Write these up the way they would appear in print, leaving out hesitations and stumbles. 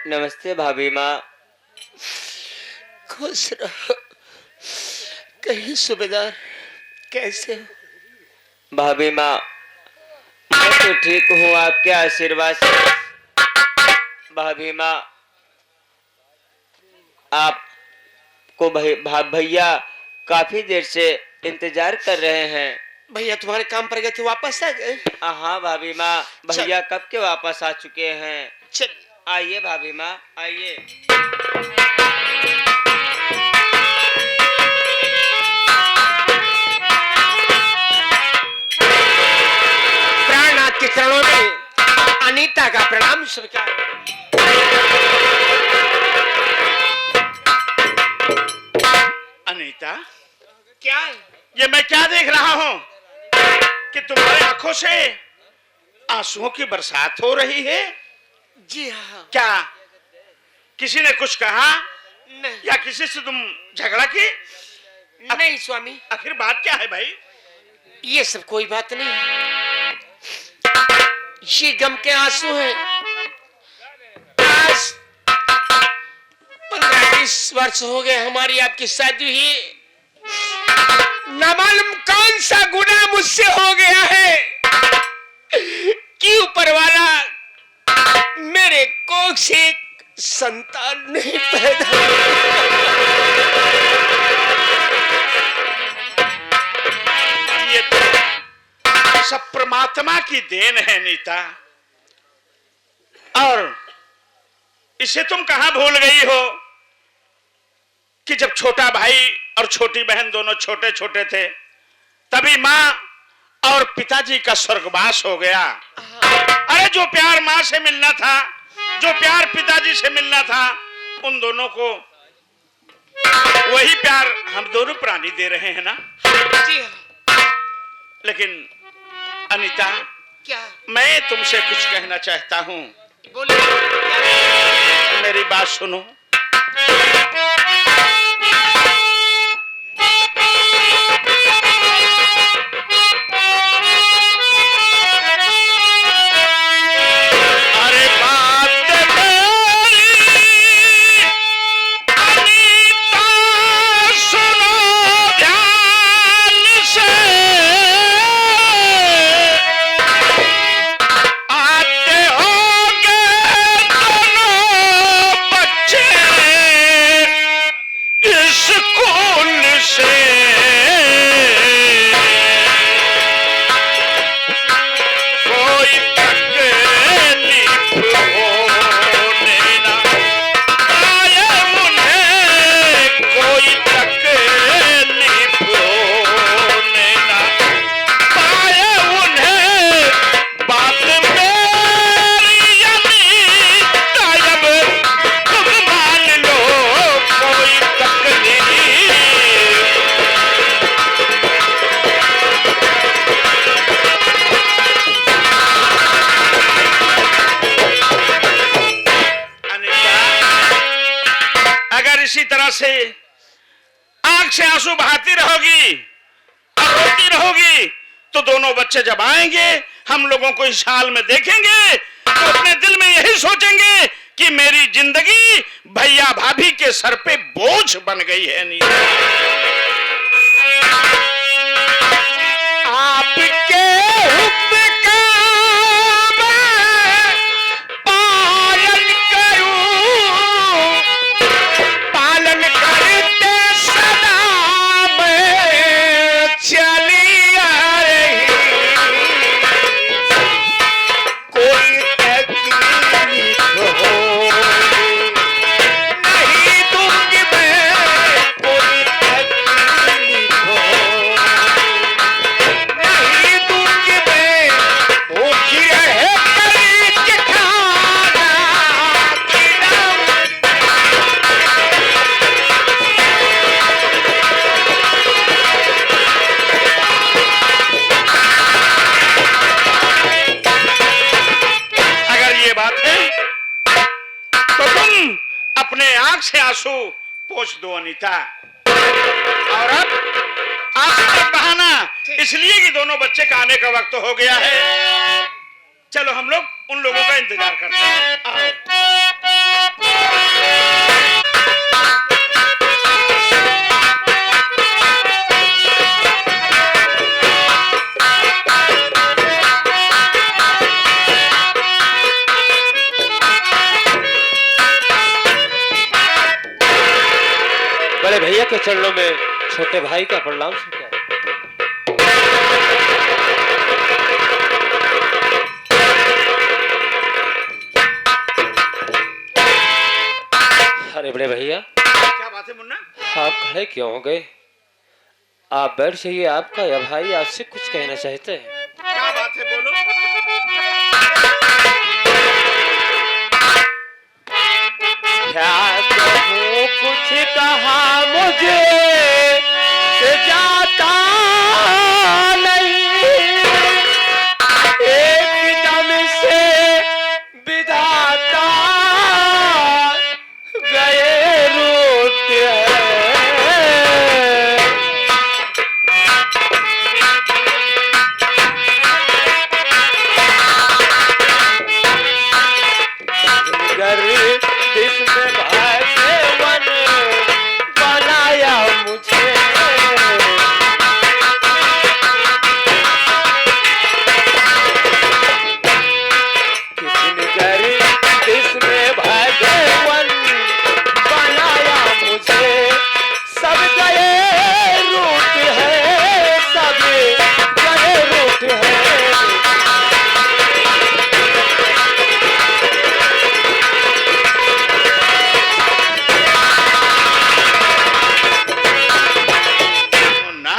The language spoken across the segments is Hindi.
नमस्ते भाभी माँ। खुश रहो। कहीं सूबेदार कैसे हो? भाभी माँ, मैं तो ठीक हूँ आपके आशीर्वाद से। भाभी माँ, आपको भैया काफी देर से इंतजार कर रहे हैं। भैया तुम्हारे काम पर गए थे, वापस आ गए? हाँ भाभी माँ, भैया कब के वापस आ चुके हैं। चल आइए भाभी माँ, आइए। प्राणनाथ के चरणों में अनीता का प्रणाम स्वीकार। अनीता, क्या है ये मैं क्या देख रहा हूँ कि तुम्हारी आंखों से आंसुओं की बरसात हो रही है? जी हाँ। क्या किसी ने कुछ कहा नहीं या किसी से तुम झगड़ा की? नहीं स्वामी, आखिर बात क्या है भाई? ये सब कोई बात नहीं, ये गम के आंसू हैं। आज 15-20 वर्ष हो गए हमारी आपकी शादी हुई। न मालूम कौन सा गुनाह मुझसे हो गया है कि ऊपर वाला मेरे कोख से संतान नहीं पैदा। ये तो सब परमात्मा की देन है नीता, और इसे तुम कहां भूल गई हो कि जब छोटा भाई और छोटी बहन दोनों छोटे छोटे थे तभी माँ और पिताजी का स्वर्गवास हो गया। अरे जो प्यार माँ से मिलना था, जो प्यार पिताजी से मिलना था, उन दोनों को वही प्यार हम दोनों प्राणी दे रहे हैं ना। जी हाँ। लेकिन अनीता, क्या? मैं तुमसे कुछ कहना चाहता हूँ। बोलिए। मेरी बात सुनो। अरे बात मेरी अनीता सुनो ध्यान से, आते होंगे दोनों बच्चे इस खून से। कोई तकलीफ होने ना आए मुन्हे, कोई तकलीफ होने ना पाए उन्हें। बात मेरी अनीता अब तुम मान लो, कोई तकलीफ। अनीता, अगर इसी तरह से आंख से आंसू बहाती रहोगी और रोती रहोगी तो दोनों बच्चे जब आएंगे हम लोगों को इस हाल में देखेंगे तो अपने दिल में यही सोचेंगे कि मेरी जिंदगी भैया भाभी के सर पे बोझ बन गई है। नीता, आपके हुक्म का मैं पालन करूं, पालन करते सदा मैं चली आ रही। कोई तकलीफ हो नहीं दूंगी मैं, कोई तकलीफ हो नहीं दूंगी मैं। भूखी रहे करके खाना खिलाऊंगी। अगर ये बात है तो तुम अपने आंख से आंसू पोंछ दो अनीता। और अब आंसू मत बहाना, इसलिए कि दोनों बच्चे का आने का वक्त हो गया है। चलो हम लोग उन लोगों का इंतजार करते हैं। आओ। भैया के चरणों में छोटे भाई का प्रणाम स्वीकार। अरे बड़े भैया, क्या बात है मुन्ना? आप खड़े क्यों हो गए? आप बैठ जाइए, आपका या भाई आपसे कुछ कहना चाहते हैं। क्या बात है, बोलो। क्या कहूँ, कुछ कहा मुझे से जाता नहीं, एकदम से विधाता गए रूठ है। गर्दिश में भाग्यवन बनाया मुझे, कितनी गर्दिश में भाग्यवन बनाया मुझे। सब गए रूठ है, सब गए रूठ है। मुन्ना,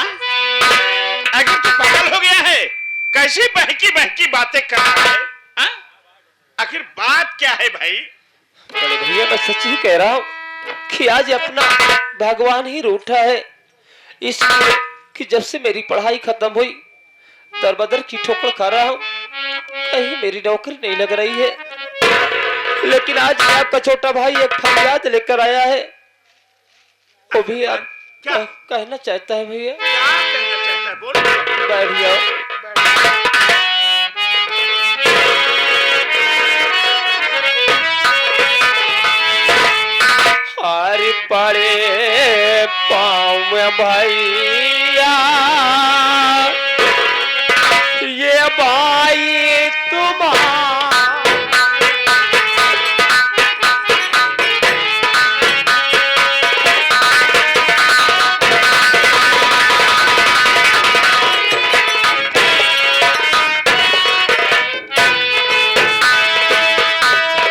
अगर तू पागल हो गया है, कैसी बहकी बहकी बातें कर रहा है? हाँ? आखिर बात क्या है भाई? बड़े भैया, मैं सच ही कह रहा हूँ कि आज अपना भगवान ही रूठा है, इसलिए कि जब से मेरी पढ़ाई खत्म हुई दर बदर की ठोकर खा रहा हूँ, कहीं मेरी नौकरी नहीं लग रही है। लेकिन आज आपका छोटा भाई एक फरियाद लेकर आया है, वो भी आप क्या? कहना चाहता है भैया। क्या कहना चाहता है, बोलो। बैठ जाओ। हार पड़े पाँव में भैया, ये भाई तुम्हारा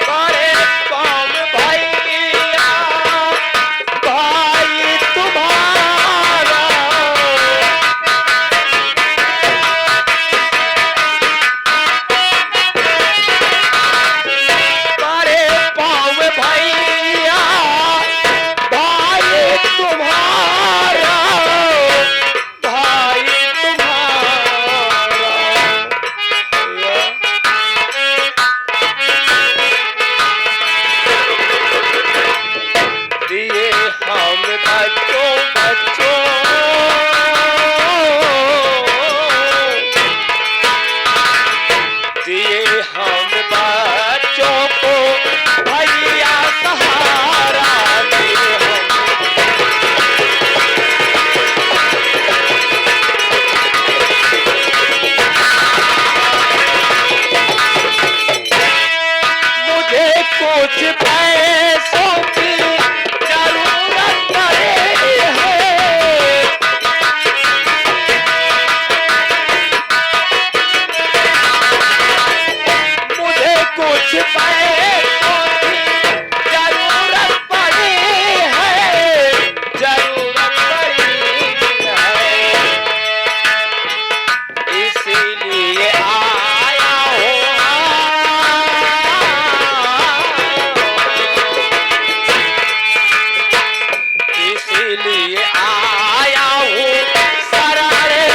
पड़े पाँव में भैया, भाई तुम्हारा। पड़े पाँव में भैया, भाई तुम्हारा, भाई तुम्हारा। दिए हम बच्चों बच्चों, दिए हम बच्चों को भैया सहारा, दिए हम। मुझे कुछ पैसों की जरूरत पड़ी है, मुझे कुछ पैसों की जरूरत पड़ी है, जरूरत पड़ी है। इसीलिए आया हूँ, इसीलिए आया हूँ सरारे।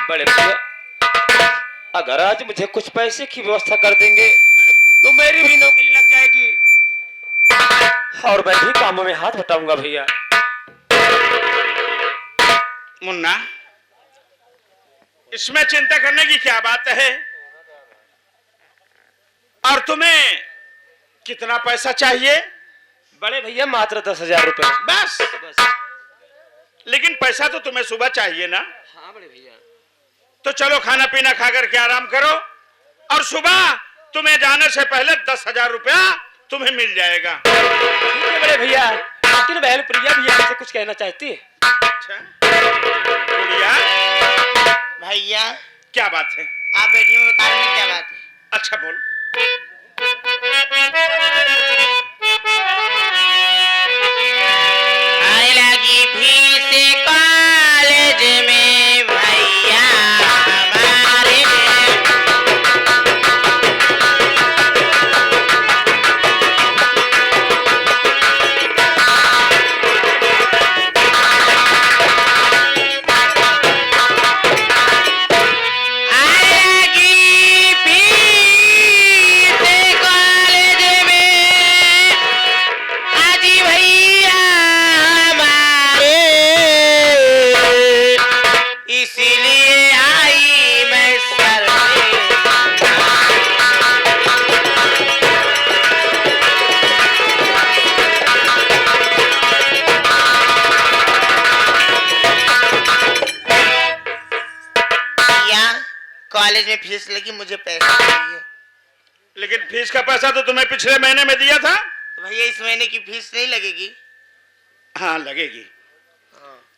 बड़े भैया, अगर आज मुझे कुछ पैसे की व्यवस्था कर देंगे तो मेरी भी नौकरी लग जाएगी और मैं भी कामों में हाथ बटाऊंगा भैया। मुन्ना, इसमें चिंता करने की क्या बात है? और तुम्हें कितना पैसा चाहिए? बड़े भैया मात्र 10,000 रुपए। बस। लेकिन पैसा तो तुम्हें सुबह चाहिए ना। हाँ बड़े भैया। तो चलो खाना पीना खा करके आराम करो और सुबह तुम्हें जाने से पहले 10,000 रुपया तुम्हें मिल जाएगा। ठीक है बड़े भैया। लेकिन बहन प्रिया भैया मुझसे कुछ कहना चाहती है। अच्छा प्रिया, भैया क्या बात है? आप बेटी में बता रहे हैं क्या बात है? अच्छा बोल। आने लगी फीस कॉलेज में भैया हमारे। कॉलेज में फीस लगी, मुझे पैसा चाहिए। लेकिन फीस का पैसा तो तुम्हें पिछले महीने में दिया था। तो भैया इस महीने की फीस नहीं लगेगी? हाँ लगेगी।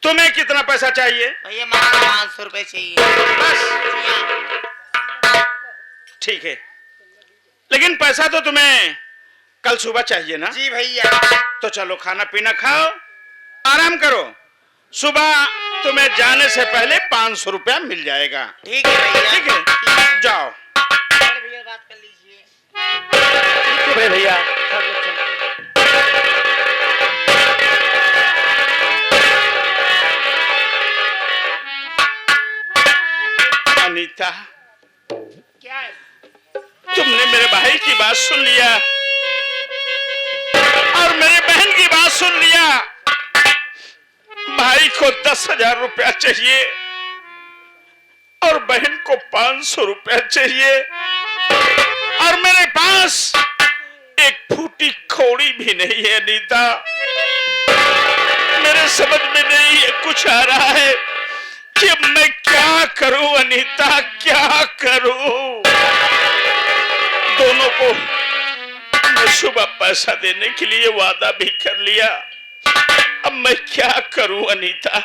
तुम्हें कितना पैसा चाहिए? भैया मात्र 500 रुपए चाहिए बस। ठीक है, लेकिन पैसा तो तुम्हें कल सुबह चाहिए ना। जी भैया। तो चलो खाना पीना खाओ, आराम करो, सुबह तुम्हें जाने से पहले 500 रुपया मिल जाएगा। ठीक है भैया। ठीक है, जाओ। भैया बात कर लीजिए। ठीक है बड़े भैया, हम लोग चलते हैं। अनीता, क्या है? तुमने मेरे भाई की बात सुन लिया और मेरे बहन की बात सुन लिया। भाई को 10,000 रुपया चाहिए और बहन को 500 रुपया चाहिए और मेरे पास एक फूटी कौड़ी भी नहीं है। अनीता, मेरे समझ में नहीं है कुछ आ रहा है कि अब मैं क्या करूं। अनीता, क्या करूं? दोनों को मैं सुबह पैसा देने के लिए वादा भी कर लिया, अब मैं क्या करूं अनीता?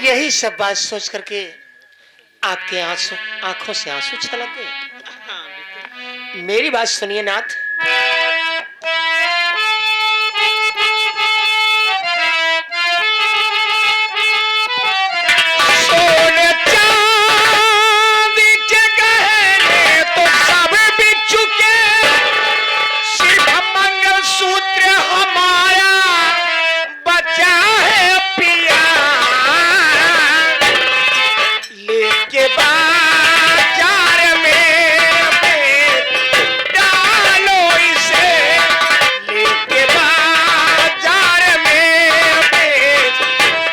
यही सब बात सोच करके आपके आंखों से आंसू छलक गए। मेरी बात सुनिए नाथ। सोने चांदी के गहने तो सब बिक चुके, सिर्फ मंगलसूत्र हमारा बचा है पिया। लेके बाजार में डालो इसे, लेके बाजार में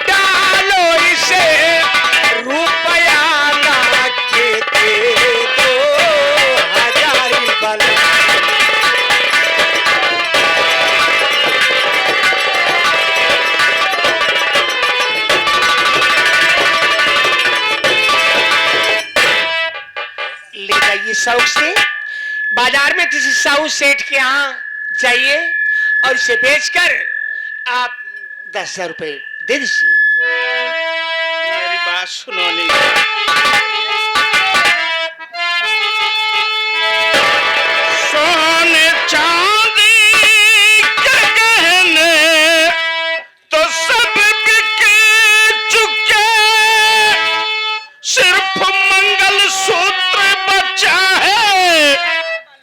डालो इसे, रुपया ला के दे दो 1000 बल। ले जाइए शौक से, बाजार में किसी साहू सेठ के यहाँ जाइए और इसे बेचकर आप 10,000 रुपए दे दीजिए। मेरी बात सुनो अनीता। सोने चांदी के गहने तो सब बिक चुके, सिर्फ मंगलसूत्र बचा है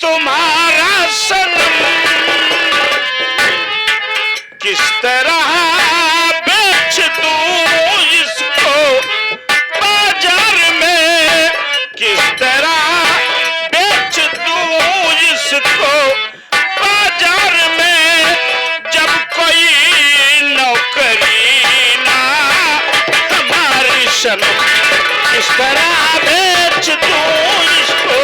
तुम्हारा सनम। किस तरह बेच दूं इसको बाजार में, किस तरह बेच दूं इसको बाजार में, जब कोई नौकरी ना हमारी सनम। किस तरह बेच दूं इसको।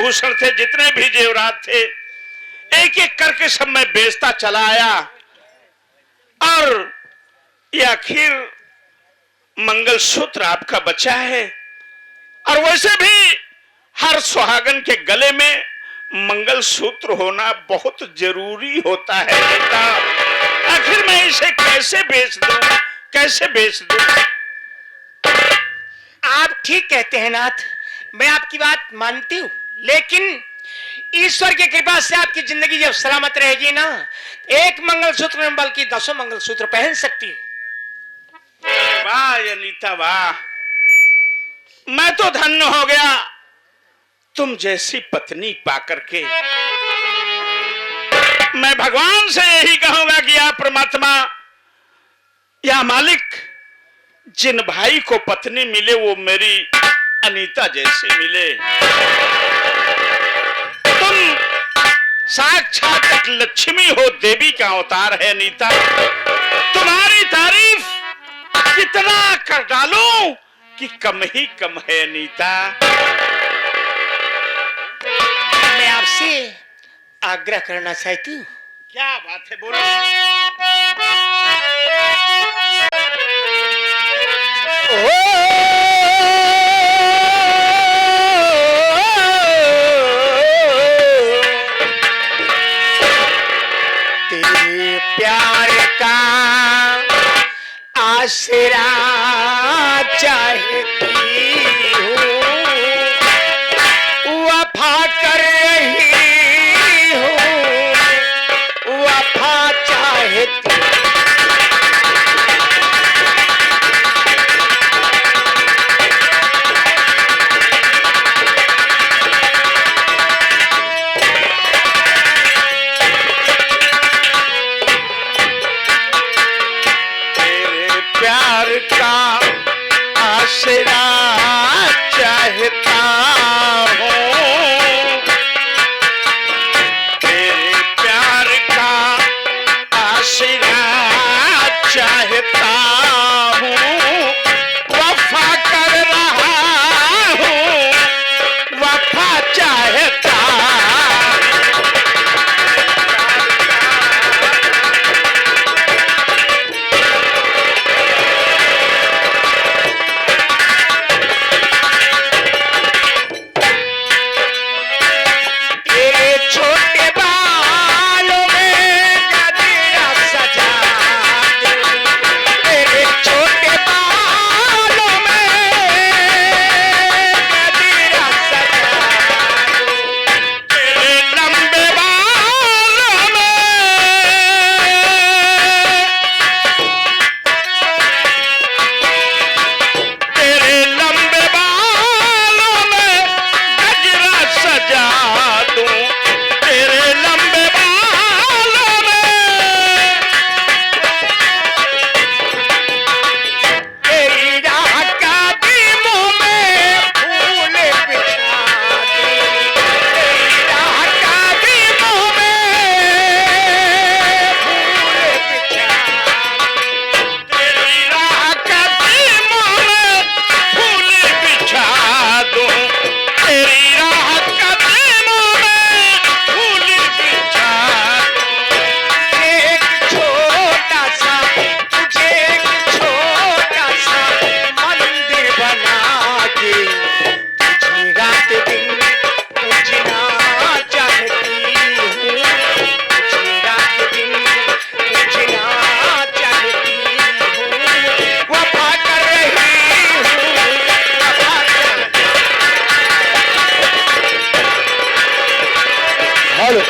आभूषण थे, जितने भी जेवरात थे, एक एक करके सब मैं बेचता चला आया और ये आखिर मंगलसूत्र आपका बचा है। और वैसे भी हर सुहागन के गले में मंगलसूत्र होना बहुत जरूरी होता है बेटा। आखिर मैं इसे कैसे बेच दूं, कैसे बेच दूं? आप ठीक कहते हैं नाथ, मैं आपकी बात मानती हूँ, लेकिन ईश्वर की कृपा से आपकी जिंदगी जब सलामत रहेगी ना, एक मंगलसूत्र में बल्कि 10 मंगलसूत्र पहन सकती हूँ। वाह अनीता वाह, मैं तो धन्य हो गया तुम जैसी पत्नी पाकर के। मैं भगवान से यही कहूंगा कि या परमात्मा या मालिक, जिन भाई को पत्नी मिले वो मेरी अनीता जैसी मिले। तुम साक्षात लक्ष्मी हो, देवी का अवतार है अनीता। तुम्हारी तारीफ कितना कर डालूं कि कम ही कम है अनीता। मैं आपसे आग्रह करना चाहती हूँ। क्या बात है, बोलो। तेरे प्यार का आसरा चाहती हूँ, वफा कर रही हूँ, वफा चाहती हूँ। तेरे प्यार का आसरा चाहता हूँ, तेरे प्यार का आसरा चाहता हूँ, वफा कर रहा हूँ, वफा चाहता। तेरे छोटे बालों में गजरा सजा दूं, तेरे छोटे बालों में गजरा सजा दूं, तेरे लंबे बालों में, तेरे लंबे बालों में गजरा सजा दूं, तेरे लंबे बालों में। तेरी राह का दीमों में फूल बिछा दूं, तेरी राह का दीमों में फूल बिछा दूं। तेरी राह कदमों में फूल बिछा दूं, तेरी राह कदमों में फूल बिछा दूं। एक छोटा सा, तुझे एक छोटा सा मंदिर बना के, तुझे रात दिन पूजना चाहती हूँ, तुझे रात दिन पूजना चाहती हूँ, वफा कर रही हूँ, वफा कर। हेलो